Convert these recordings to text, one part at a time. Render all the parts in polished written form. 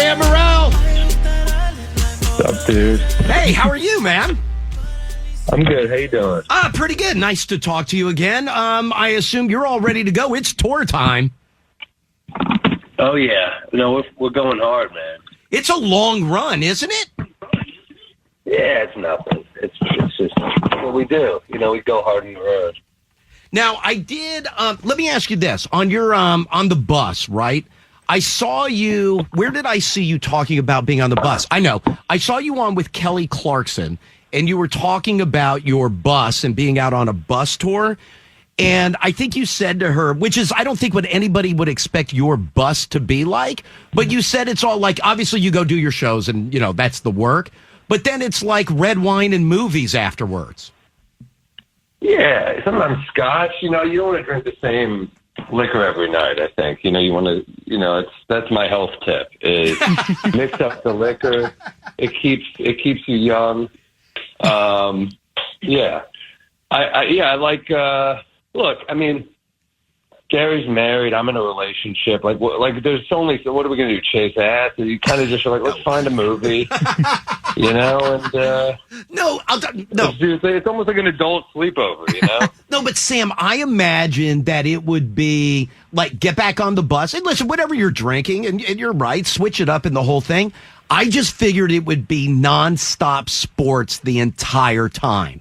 Hi, Morril. What's up, dude? Hey, how are you, man? I'm good. How you doing? Pretty good. Nice to talk to you again. I assume you're all ready to go. It's tour time. Oh yeah. No, we're going hard, man. It's a long run, isn't it? Yeah, it's nothing. It's just what we do. You know, we go hard on the road. Now, I did. Let me ask you this: on your on the bus, right? I saw you. Where did I see you talking about being on the bus? I know. I saw you on with Kelly Clarkson, and you were talking about your bus and being out on a bus tour. And I think you said to her, which is, I don't think what anybody would expect your bus to be like, but you said it's all like, obviously you go do your shows and, you know, that's the work. But then it's like red wine and movies afterwards. Yeah, sometimes scotch. You know, you don't want to drink the same liquor every night, I think. You know, you want to, you know, that's my health tip is mix up the liquor. It keeps you young. Yeah. I like, look, I mean, Gary's married. I'm in a relationship. Like there's only, so what are we going to do? Chase ass? And you kind of just are like, let's find a movie, you know? And, no. It's almost like an adult sleepover, you know? No, but Sam, I imagine that it would be like, get back on the bus and listen, whatever you're drinking, and you're right, switch it up and the whole thing. I just figured it would be nonstop sports the entire time.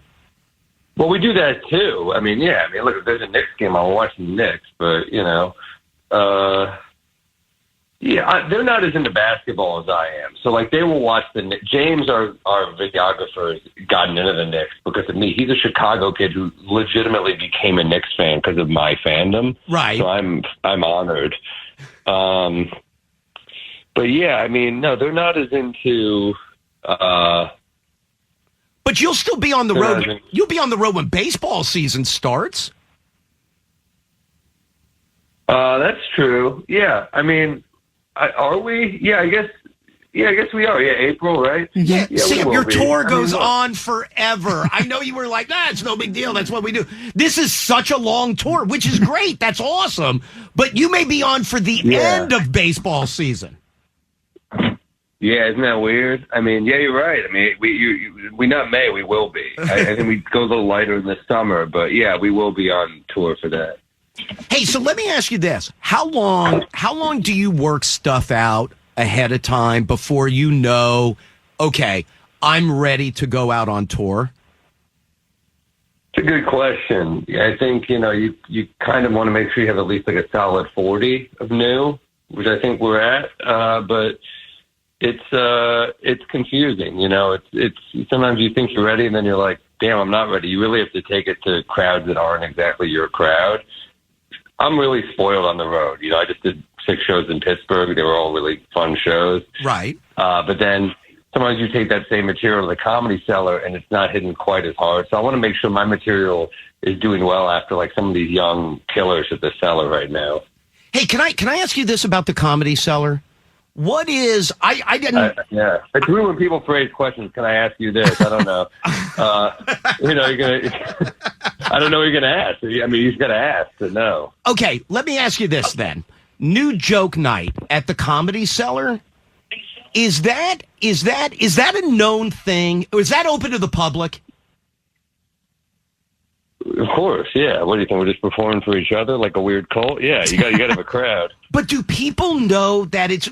Well, we do that too. I mean, yeah. I mean, look, if there's a Knicks game, I'll watch the Knicks. But you know, they're not as into basketball as I am. So, like, they will watch the Knicks. James, our videographer, has gotten into the Knicks because of me. He's a Chicago kid who legitimately became a Knicks fan because of my fandom. Right. So I'm honored. But yeah, I mean, no, they're not as into. But you'll still be on the road. You'll be on the road when baseball season starts. That's true. Yeah. I mean, are we? Yeah, I guess we are. Yeah, April, right? Yeah. Sam, your tour I goes mean, on forever. I know you were like, it's no big deal. That's what we do. This is such a long tour, which is great. That's awesome. But you may be on for the end of baseball season. Yeah, isn't that weird? I mean, yeah, you're right. I mean, we not May, we will be. I think we go a little lighter in the summer, but yeah, we will be on tour for that. Hey, so let me ask you this: How long do you work stuff out ahead of time before you know, okay, I'm ready to go out on tour? It's a good question. I think, you know, you kind of want to make sure you have at least like a solid 40 of new, which I think we're at, but it's confusing, you know. It's sometimes you think you're ready, and then you're like, damn, I'm not ready. You really have to take it to crowds that aren't exactly your crowd. I'm really spoiled on the road. You know, I just did 6 shows in Pittsburgh. They were all really fun shows. Right. But then sometimes you take that same material to the Comedy Cellar, and it's not hitting quite as hard. So I want to make sure my material is doing well after like some of these young killers at the Cellar right now. Hey, can I ask you this about the Comedy Cellar? What is I didn't? Yeah, it's rude when people phrase questions. Can I ask you this? I don't know. You know, you're gonna. I don't know what you're gonna ask. I mean, you just gotta ask to know. Okay, let me ask you this then. New joke night at the Comedy Cellar. Is that a known thing? Or is that open to the public? Of course, yeah. What do you think? We're just performing for each other like a weird cult? Yeah, you got to have a crowd. But do people know that it's?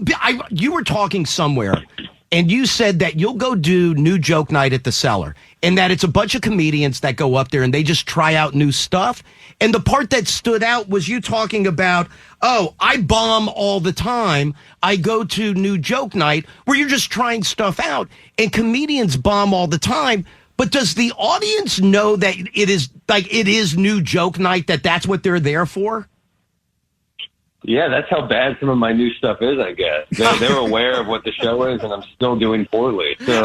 You were talking somewhere, and you said that you'll go do new joke night at the Cellar, and that it's a bunch of comedians that go up there and they just try out new stuff. And the part that stood out was you talking about, I bomb all the time. I go to new joke night where you're just trying stuff out, and comedians bomb all the time. But does the audience know that it is new joke night, that's what they're there for? Yeah, that's how bad some of my new stuff is, I guess. They're aware of what the show is, and I'm still doing poorly. So,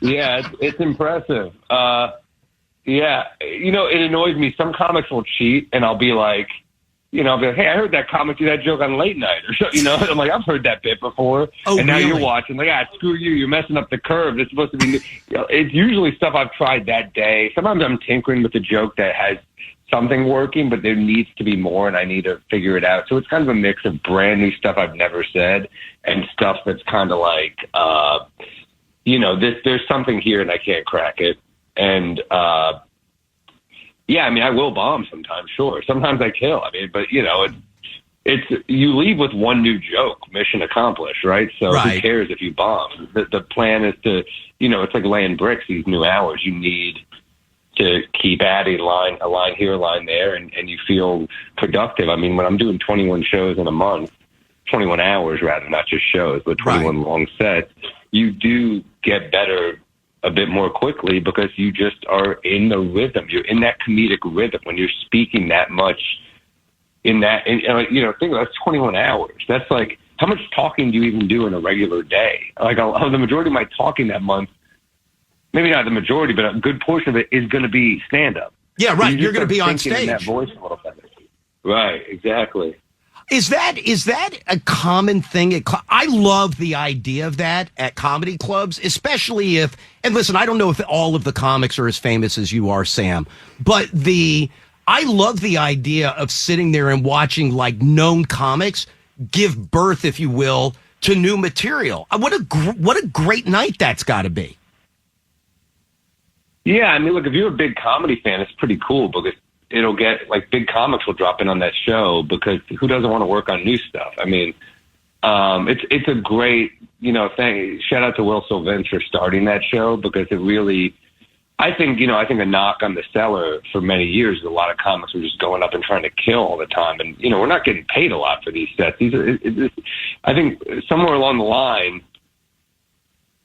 yeah, it's impressive. Yeah, you know, it annoys me. Some comics will cheat, and I'll be like, hey, I heard that comic do that joke on late night or so. You know, I'm like, I've heard that bit before. Oh, and now really? You're watching. Like, screw you. You're messing up the curve. It's supposed to be new. You know, it's usually stuff I've tried that day. Sometimes I'm tinkering with a joke that has something working, but there needs to be more, and I need to figure it out. So it's kind of a mix of brand new stuff I've never said and stuff that's kind of like, there's something here and I can't crack it. And, I mean, I will bomb sometimes, sure. Sometimes I kill. I mean, but it's you leave with one new joke, mission accomplished, right? So Who cares if you bomb? The plan is to, it's like laying bricks, these new hours. You need to keep adding a line here, a line there, and you feel productive. I mean, when I'm doing 21 shows in a month, 21 hours rather, not just shows, but 21 long sets, you do get better a bit more quickly because you just are in the rhythm. You're in that comedic rhythm when you're speaking that much think about 21 hours. That's like, how much talking do you even do in a regular day? Like the majority of my talking that month, maybe not the majority, but a good portion of it is going to be stand-up. Yeah, right. So you're going to be on stage. That voice a little bit. Right, exactly. Is that a common thing? I love the idea of that at comedy clubs, especially if, and listen, I don't know if all of the comics are as famous as you are, Sam, but I love the idea of sitting there and watching like known comics give birth, if you will, to new material. What a great night that's got to be. Yeah, I mean, look, if you're a big comedy fan, it's pretty cool because it'll get, like, big comics will drop in on that show because who doesn't want to work on new stuff? I mean, it's a great, thing. Shout out to Will Sylvans for starting that show because it really, I think a knock on the Cellar for many years is a lot of comics were just going up and trying to kill all the time. And, we're not getting paid a lot for these sets. I think somewhere along the line,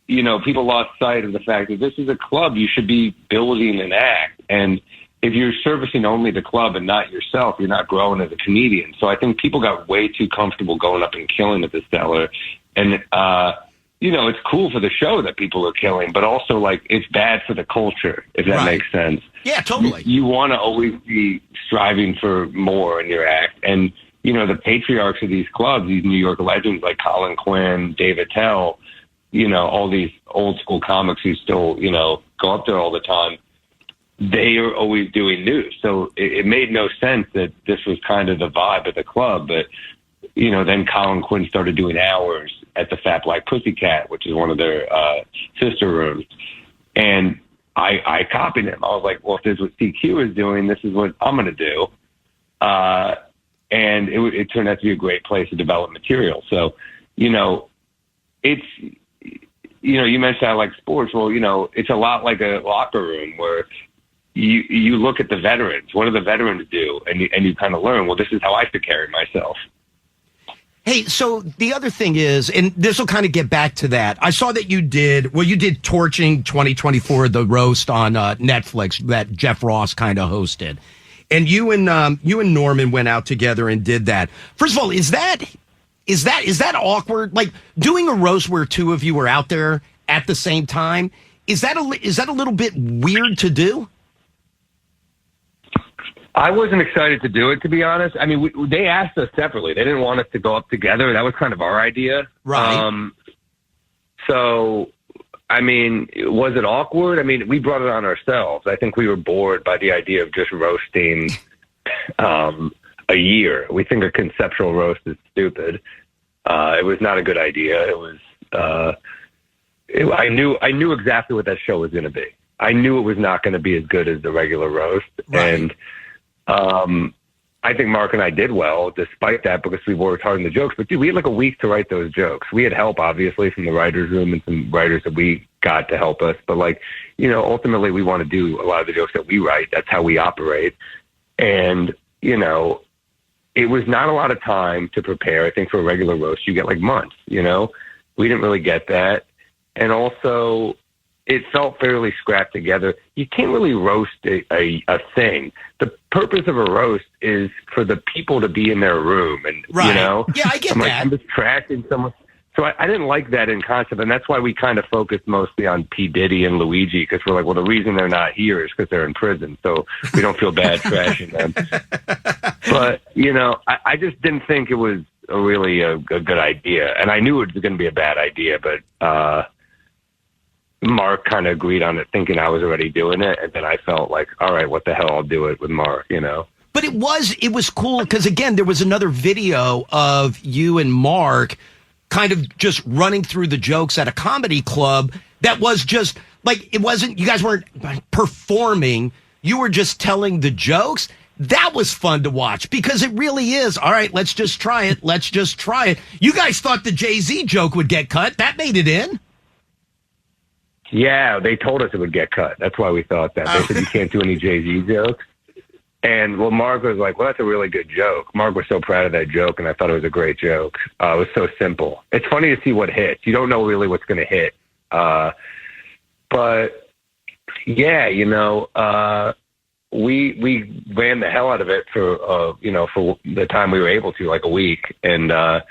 people lost sight of the fact that this is a club. You should be building an act. And if you're servicing only the club and not yourself, you're not growing as a comedian. So I think people got way too comfortable going up and killing at the Cellar. And, it's cool for the show that people are killing, but also, like, it's bad for the culture, if that makes sense. Yeah, totally. You want to always be striving for more in your act. And, the patriarchs of these clubs, these New York legends like Colin Quinn, Dave Attell, all these old school comics who still, go up there all the time, they are always doing news. So it made no sense that this was kind of the vibe of the club. But, then Colin Quinn started doing hours at the Fat Black Pussycat, which is one of their sister rooms. And I copied him. I was like, well, if this is what CQ is doing, this is what I'm going to do. And it turned out to be a great place to develop material. So, it's, you mentioned I like sports. Well, it's a lot like a locker room where you look at the veterans. What do the veterans do? And you kind of learn, well, this is how I should carry myself. Hey, so the other thing is, and this will kind of get back to that. I saw that you did Torching 2024, the roast on Netflix that Jeff Ross kind of hosted. And you and Norman went out together and did that. First of all, is that awkward? Like doing a roast where two of you were out there at the same time? Is that a little bit weird to do? I wasn't excited to do it, to be honest. I mean, they asked us separately. They didn't want us to go up together. That was kind of our idea. Right. So, I mean, was it awkward? I mean, we brought it on ourselves. I think we were bored by the idea of just roasting a year. We think a conceptual roast is stupid. It was not a good idea. It was. I knew exactly what that show was going to be. I knew it was not going to be as good as the regular roast, right. And I think Mark and I did well despite that because we worked hard on the jokes. But dude, we had like a week to write those jokes. We had help obviously from the writers' room and some writers that we got to help us. But like, ultimately we want to do a lot of the jokes that we write. That's how we operate. And it was not a lot of time to prepare. I think for a regular roast, you get like months. We didn't really get that. And also, it felt fairly scrapped together. You can't really roast a thing. The purpose of a roast is for the people to be in their room. And, right. Yeah, I get that. I'm just tracking someone. So I didn't like that in concept. And that's why we kind of focused mostly on P. Diddy and Luigi, because we're like, well, the reason they're not here is because they're in prison. So we don't feel bad trashing them. But, I just didn't think it was a good idea. And I knew it was going to be a bad idea, but, Mark kind of agreed on it, thinking I was already doing it, and then I felt like, all right, what the hell, I'll do it with Mark, you know. But it was cool because, again, there was another video of you and Mark kind of just running through the jokes at a comedy club that was just like, it wasn't, you guys weren't performing, you were just telling the jokes. That was fun to watch because it really is. All right, let's just try it. Let's just try it. You guys thought the Jay-Z joke would get cut. That made it in. Yeah, they told us it would get cut. That's why we thought that. They said you can't do any Jay-Z jokes. And well, Mark was like, well, that's a really good joke. Mark was so proud of that joke, and I thought it was a great joke. It was so simple. It's funny to see what hits. You don't know really what's going to hit. But yeah, you know, we ran the hell out of it for for the time we were able to, like a week. And I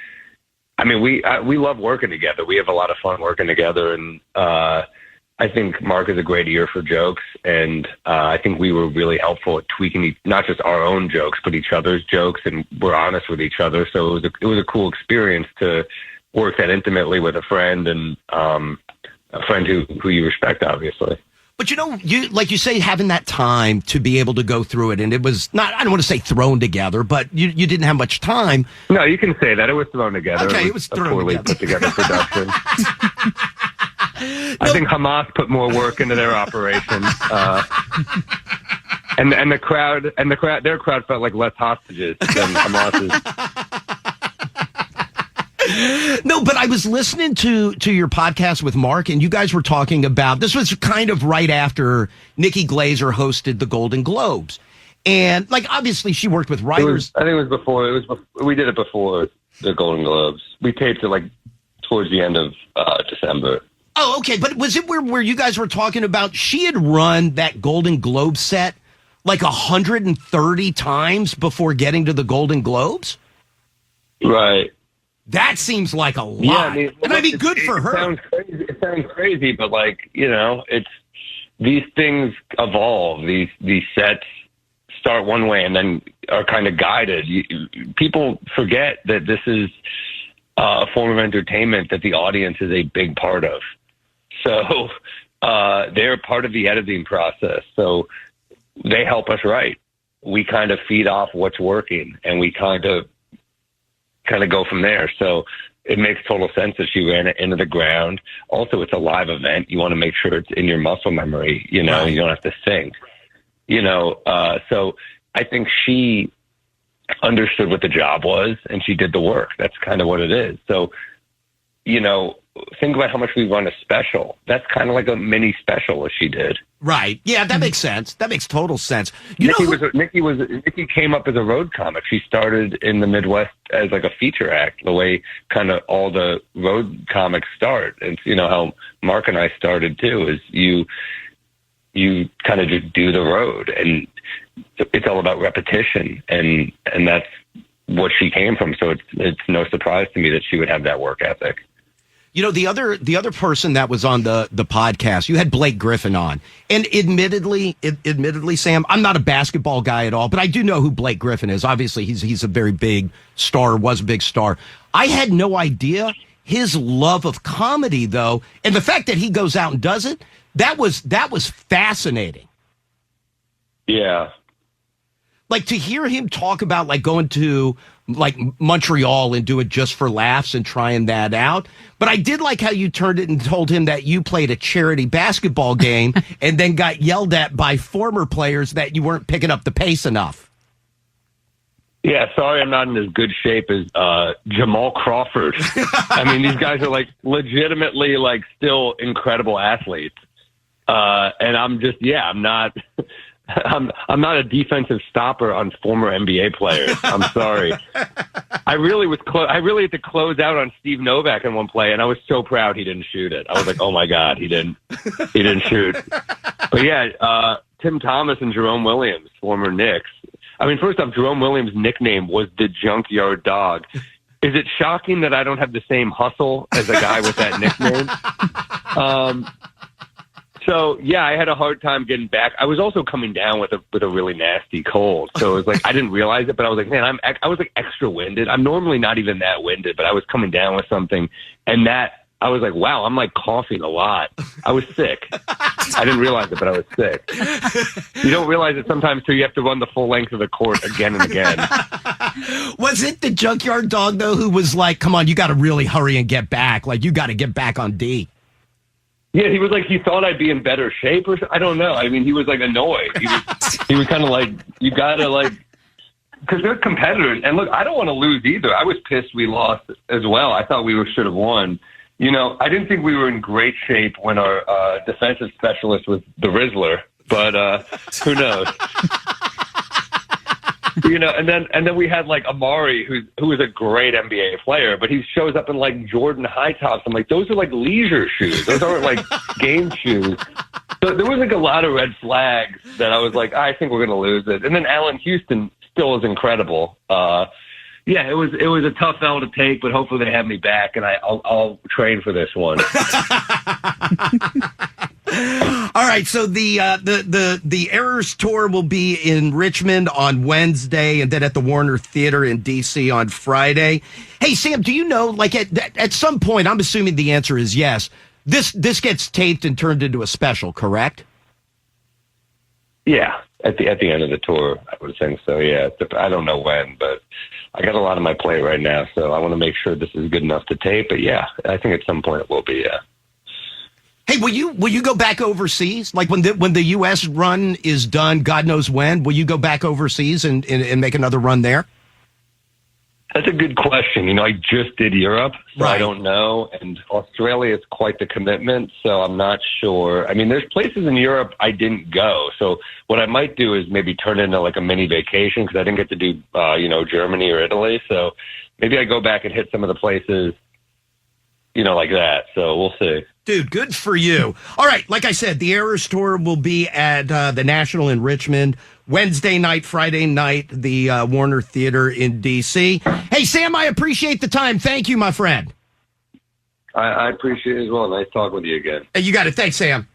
mean, we love working together. We have a lot of fun working together, and I think Mark is a great ear for jokes, and I think we were really helpful at tweaking not just our own jokes, but each other's jokes, and we're honest with each other. So it was a cool experience to work that intimately with a friend, and a friend who you respect, obviously. But, you know, like you say, having that time to be able to go through it, and it was not, I don't want to say thrown together, but you didn't have much time. No, you can say that. It was thrown together. Okay, it was thrown a poorly put together production. I think Hamas put more work into their operation, and the crowd, their crowd felt like less hostages than Hamas's. No, but I was listening to your podcast with Mark, and you guys were talking about, this was kind of right after Nikki Glaser hosted the Golden Globes, and like obviously she worked with writers. I think it was before. We did it before the Golden Globes. We taped it like towards the end of December. Oh, okay. But was it where you guys were talking about she had run that Golden Globe set like 130 times before getting to the Golden Globes? Right. That seems like a lot. Yeah, I mean, good for her. It sounds crazy, but like, you know, it's these things evolve. These sets start one way and then are kind of guided. People forget that this is a form of entertainment that the audience is a big part of. So they're part of the editing process. So they help us write. We kind of feed off what's working, and we kind of go from there. So it makes total sense that she ran it into the ground. Also, it's a live event. You want to make sure it's in your muscle memory. You know, You don't have to think. You know, so I think she understood what the job was, and she did the work. That's kind of what it is. So, you know, think about how much we run a special. That's kind of like a mini special as she did. Right. Yeah, that makes sense. That makes total sense. Nikki came up as a road comic. She started in the Midwest as like a feature act, the way kind of all the road comics start. And you know how Mark and I started too, is you kind of just do the road, and it's all about repetition, and that's what she came from. So it's no surprise to me that she would have that work ethic. You know, the other person that was on the podcast, you had Blake Griffin on. And admittedly, Sam, I'm not a basketball guy at all, but I do know who Blake Griffin is. Obviously, he's a very big star, was a big star. I had no idea his love of comedy, though, and the fact that he goes out and does it, that was fascinating. Yeah. Like, to hear him talk about, like, going to, like, Montreal and do it just for laughs and trying that out. But I did like how you turned it and told him that you played a charity basketball game and then got yelled at by former players that you weren't picking up the pace enough. Yeah, sorry I'm not in as good shape as Jamal Crawford. I mean, these guys are, like, legitimately, like, still incredible athletes. And I'm just, I'm not... I'm not a defensive stopper on former NBA players. I'm sorry. I really had to close out on Steve Novak in one play, and I was so proud he didn't shoot it. I was like, oh my God, he didn't shoot. But yeah, Tim Thomas and Jerome Williams, former Knicks. I mean, first off, Jerome Williams' nickname was the Junkyard Dog. Is it shocking that I don't have the same hustle as a guy with that nickname? So yeah, I had a hard time getting back. I was also coming down with a really nasty cold, so it was like I didn't realize it, but I was like, man, I was like extra winded. I'm normally not even that winded, but I was coming down with something, and that I was like, wow, I'm like coughing a lot. I was sick. I didn't realize it, but I was sick. You don't realize it sometimes till you have to run the full length of the court again and again. Was it the junkyard dog, though, who was like, come on, you got to really hurry and get back. Like, you got to get back on D. Yeah, he was like, he thought I'd be in better shape or I don't know. I mean, he was like annoyed. He was kind of like, you got to like, because they're competitors. And look, I don't want to lose either. I was pissed we lost as well. I thought we should have won. You know, I didn't think we were in great shape when our defensive specialist was the Rizzler, but who knows? You know, and then we had like Amari, who is a great NBA player, but he shows up in like Jordan high tops. I'm like, those are like leisure shoes. Those aren't like game shoes. So there was like a lot of red flags that I was like, I think we're going to lose it. And then Allen Houston still is incredible. Yeah, it was a tough L to take, but hopefully they have me back, and I'll train for this one. All right, so the Errors Tour will be in Richmond on Wednesday, and then at the Warner Theater in D.C. on Friday. Hey, Sam, do you know, like at some point, I'm assuming the answer is yes, this gets taped and turned into a special, correct? Yeah, at the end of the tour, I would think so. Yeah, I don't know when, but I got a lot on my plate right now, so I want to make sure this is good enough to tape. But yeah, I think at some point it will be. Yeah. Hey, will you go back overseas? Like when the U.S. run is done, God knows when, will you go back overseas and make another run there? That's a good question. You know, I just did Europe, so right. I don't know. And Australia is quite the commitment, so I'm not sure. I mean, there's places in Europe I didn't go. So what I might do is maybe turn into like a mini vacation because I didn't get to do, Germany or Italy. So maybe I go back and hit some of the places, like that. So we'll see. Dude, good for you. All right, like I said, the Errors Tour will be at the National in Richmond, Wednesday night, Friday night, the Warner Theater in D.C. Hey, Sam, I appreciate the time. Thank you, my friend. I appreciate it as well. Nice talking with you again. Hey, you got it. Thanks, Sam.